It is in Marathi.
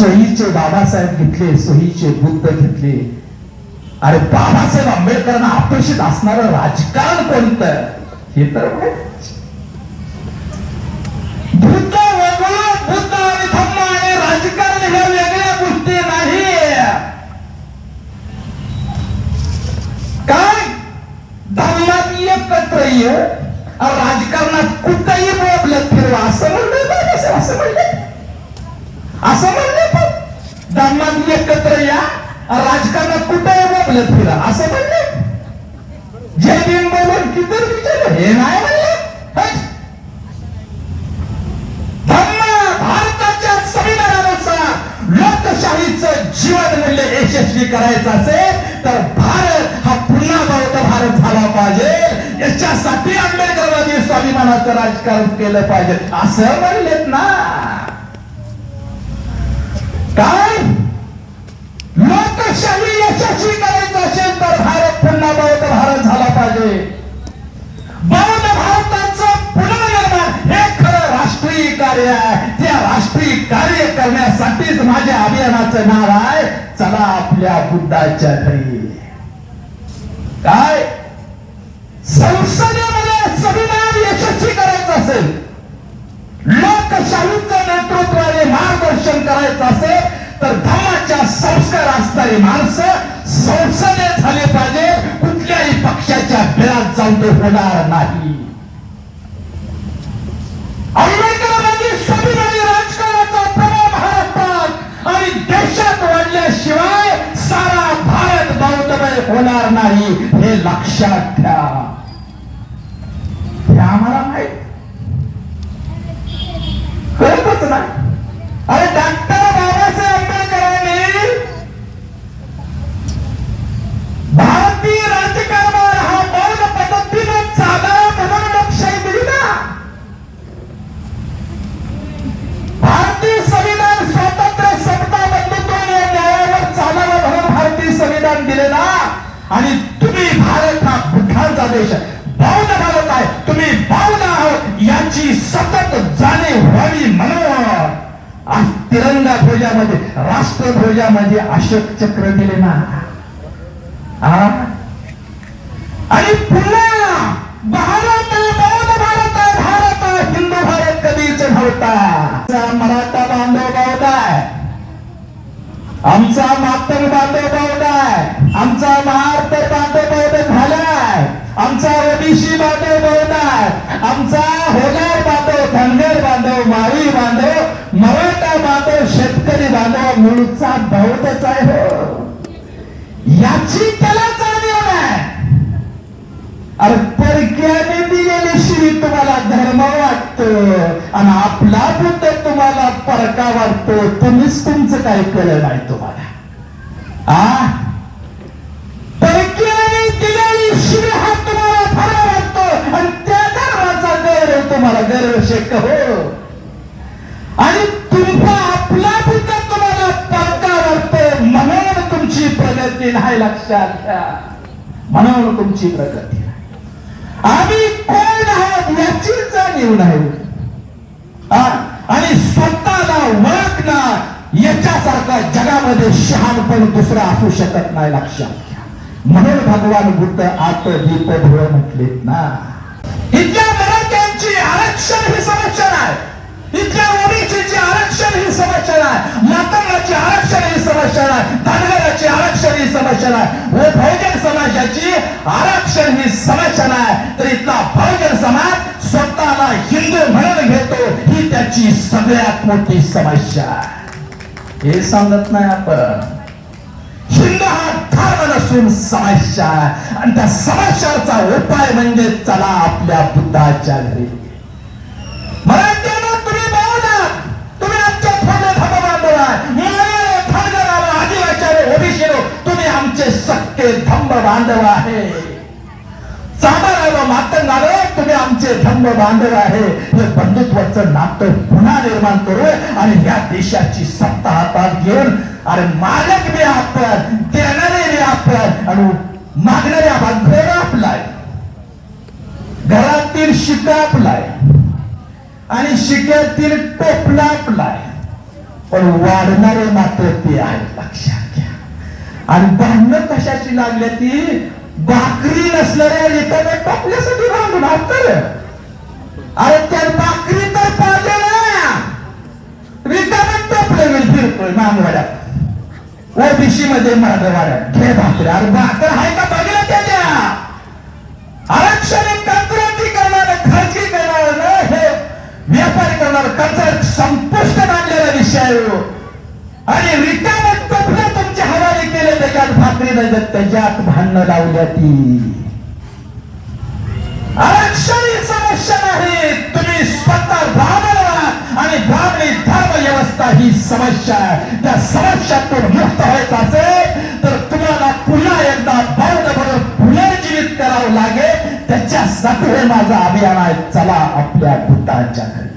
सोयीचे बाबासाहेब घेतले, सोयीचे बुद्ध घेतले. अरे बाबासाहेब आंबेडकरांना अपेक्षित असणारं राजकारण कोणतं हे तर बुद्ध वेगळं, बुद्ध आणि धम्म आणि राजकारण ह्या वेगळ्या गोष्टी नाही. काय धर्मात एकत्र ये, राजकारणात कुठेही बोबलत फिरवा असं म्हणलं बाबासाहेब, असं म्हणले, असं म्हणले. पण धर्मात एकत्र या, राजकारणात कुठेही बोबलत फिरा असं म्हणले. जय भीम बोलून किती विचारलं हे नाही म्हणले. भारताच्या संविधानानुसार लोकशाहीचं जीवन मूल्य यशस्वी करायचं असेल तर भारत हा पुन्हा बौद्ध भारत झाला पाहिजे. याच्यासाठी आंबेडकरवादी स्वाभिमानाचं राजकारण केलं पाहिजे असं म्हणलेत ना. काय लोकशाही यशस्वी करायचं असेल तर भारत पुन्हा बौद्ध भारत झाला पाहिजे. बौद्ध भारताचं पुनर्निर्माण हे खरं राष्ट्रीय कार्य आहे. त्या राष्ट्रीय कार्य करण्यासाठीच माझ्या अभियानाचं नाव आहे चला आपल्या बुद्धाच्या घरी. काय संसदेमध्ये संविधान यशस्वी करायचं असेल, लोकशाहीचं नेतृत्व आणि मार्गदर्शन करायचं असेल तर धर्माच्या संस्कार असणारी माणसं संसदेत झाले पाहिजे. कुठल्याही पक्षाच्या बिळात जाऊन ते होणार नाही. आंबेडकरांनी स्वाभिमानी राजकारणाचा प्रभाव महाराष्ट्रात आणि देशात वाढल्याशिवाय सारा भारत बौद्धमय होणार नाही हे लक्षात ठेवा. हे आम्हाला माहित कळतच नाही. अरे डॉक्टर बाबासाहेब आंबेडकरांनी भारतीय राजकारणावर हा बौद्ध पद्धतीने चालावा म्हणून लोकशाही दिली ना. भारतीय संविधान स्वातंत्र्य समता बंधुत्व या न्यायावर चालावं म्हणून भारतीय संविधान दिले ना. आणि तुम्ही भारत हा बुद्धांचा देश बौद्ध भारत आहे, तुम्ही बौद्ध आहोत याची सतत जाणीव व्हावी म्हणून आज तिरंगा ध्वजामध्ये राष्ट्रध्वजामध्ये अशोक चक्र दिले ना. आणि पुन्हा भारत बौद्ध भारत भारत हिंदू भारत कधीच नव्हता. मराठा बांधव बौद्ध आहे, आमचा मातंग बांधव बौद्ध आहे, आमचा महाराष्ट्र बांधव बौद्ध झालाय, आमचा ओबीसी बांधव बौद्ध आहे, आमचा होलार बांधव, धनगर बांधव, माळी बांधव, मराठा बांधव, शेतकरी बांधव मूळचा बौद्धच आहे हो. याची त्याला जाणीव नाही. अरे परक्याने दिलेली श्री तुम्हाला धर्म वाटतो आणि आपला बुद्ध तुम्हाला परका वाटतो. तुम्हीच तुमचं काही कळलं नाही तुम्हाला. परक्याने दिलेली श्री हा तुम्हाला धर्म वाटतो आणि त्या धर्माचा गौरव तुम्हाला गर्व शेक हो. आणि तुमचा आपला बुद्ध तुम्हाला परका वाटतो म्हणून तुमची प्रगती नाही. लक्षात घ्या, म्हणून तुमची प्रगती. आम्ही कोण आहोत याची जाणीव नाही आणि स्वतःला ओळखणार याच्यासारखा जगामध्ये शहाणपण दुसरा असू शकत नाही. लक्षात घ्या. म्हणून भगवान बुद्ध आत दीप डोळे म्हटलेत ना. इथल्या मराठ्यांची आरक्षण ही समस्या नाही, इथल्या ओबीसीची आरक्षण ही समस्या नाही, मातंगाची आरक्षण ही समस्या नाही, धनगराची आरक्षण ही समस्या नाही, बहुजन समाजाची आरक्षण ही समस्या नाही. तर इथला बहुजन समाज स्वतःला हिंदू म्हणून घेतो ही त्याची सगळ्यात मोठी समस्या आहे. हे सांगत नाही आपण. हिंदू हा धर्म नसून समस्या आहे आणि त्या समस्याचा उपाय म्हणजे चला आपल्या बुद्धाच्या घरी. मराठ्यांना तुम्ही बौद्ध, तुम्ही आमच्या थोडे धर्म बांधव आहे, धनगराला, आदिवासीला, ओबीसीला तुम्ही आमचे सक्के धम्म बांधव आहे. चांभाराला, मातंगाला तुम्ही आमचे धम्म बांधव आहे. हे बंधुत्वाचं नातं पुन्हा निर्माण करू आणि या देशाची सत्ता हातात घेऊन अरे मालक बी आपण, देणारे बी आपण आणि मागणारे आपण. घर आपलाय, घरातील शिका आपलाय आणि शिक्यातील टोपला आपलाय. पण वाढणारे मात्र ते आहे, लक्षात घ्या. आणि भांडणं कशाची लागल्या ती भाकरी नसणाऱ्या रिकाम्या टोपल्यासाठी भांडणार तर. अरे त्या भाकरी तर पाहिजे ना, रिकाम्या टोपल्या फिरतोय मानवाड्यात, ओबीसी मध्ये मराठवाड्यात घे भाकरी. अरे भाकर आहे का बघितलं त्याच्या आरक्षण कंत्राटी करणार, खाजगी करणार ना, हे व्यापारी करणार, कर्ज संपुष्ट आणलेला विषय. आणि रिकाम्या टोपल्या तुमच्या हवाले केले, त्याच्यात भाकरी नाही, त्याच्यात भांडणं लावल्या ती. आरक्षण ही समस्या नाही, तुम्ही स्वतः राबवा. आणि ग्रामीण धर्म व्यवस्था ही समस्या आहे. त्या समस्यातून मुक्त व्हायचं असेल तर तुम्हाला पुन्हा एकदा बौद्धपणे पुनर्जीवित करावं लागेल. त्याच्यासाठी हे माझं अभियान आहे. चला आपल्या भूतांच्या घरी.